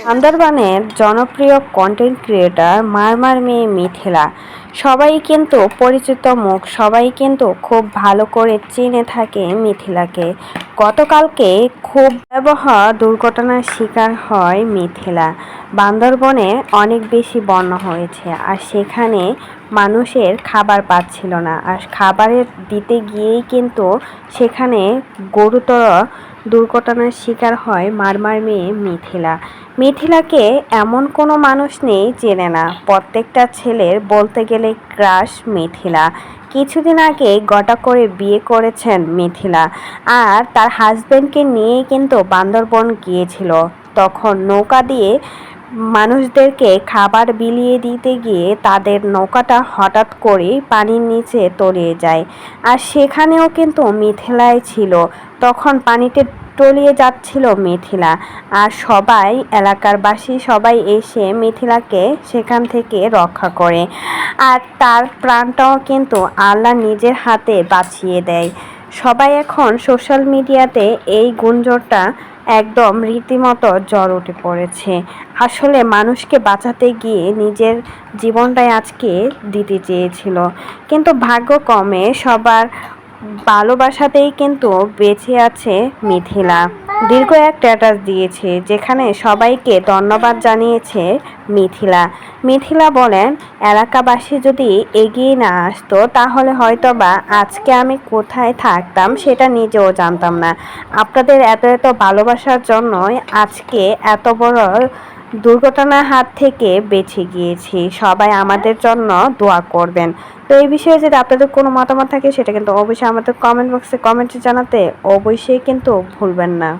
বান্দরবানের জনপ্রিয় content creator মারমার মেয়ে মিথিলা সবাই কিন্তু পরিচিত মুখ, সবাই কিন্তু খুব ভালো করে চিনে থাকে মিথিলাকে। গতকালকে খুব ভয়াবহ দুর্ঘটনার শিকার হয় মিথিলা। বান্দরবনে অনেক বেশি বন্যা হয়েছে, আর সেখানে মানুষের খাবার পাচ্ছিল না, আর খাবারের দিতে গিয়েই কিন্তু সেখানে গুরুতর দুর্ঘটনার শিকার হয় মারমার মেয়ে মিথিলা। মিথিলাকে এমন কোনো মানুষ নেই চেনে না, প্রত্যেকটা ছেলের বলতে গেলে ক্রাশ মিথিলা। কিছুদিন আগে গোটা করে বিয়ে করেছেন মিথিলা, আর তার হাজবেন্ডকে নিয়ে কিন্তু বান্দরবন গিয়েছিল। তখন নৌকা দিয়ে মানুষদেরকে খাবার বিলিয়ে দিতে গিয়ে তাদের নৌকাটা হঠাৎ করেই পানির নিচে তলিয়ে যায়, আর সেখানেও কিন্তু মিথিলাই ছিল। তখন পানিতে তলিয়ে যাচ্ছিল মিথিলা, আর সবাই এলাকার বাসী সবাই এসে মিথিলাকে সেখান থেকে রক্ষা করে, আর তার প্রাণটাও কিন্তু আল্লাহ নিজের হাতে বাঁচিয়ে দেয়। সবাই এখন সোশ্যাল মিডিয়াতে এই গুঞ্জনটা একদম রীতিমতো জ্বর উঠে পড়েছে। আসলে মানুষকে বাঁচাতে গিয়ে নিজের জীবনটাই আজকে দিতে চেয়েছিল, কিন্তু ভাগ্যক্রমে সবার ভালোবাসাতেই কিন্তু বেঁচে আছে মিথিলা। দীর্ঘ এক স্ট্যাটাস দিয়েছে, যেখানে সবাইকে ধন্যবাদ জানিয়েছে মিথিলা। মিথিলা বলেন, এলাকাবাসী যদি এগিয়ে না আসতো তাহলে হয়তোবা আজকে আমি কোথায় থাকতাম সেটা নিজেও জানতাম না। আপনাদের এত এত ভালোবাসার জন্যই আজকে এত বড় দুর্ঘটনার হাত থেকে বেঁচে গিয়েছি। সবাই আমাদের জন্য দোয়া করবেন। তো এই বিষয়ে যদি আপনাদের কোনো মতামত থাকে সেটা কিন্তু অবশ্যই আমাদের কমেন্ট বক্সে কমেন্টে জানাতে অবশ্যই কিন্তু ভুলবেন না।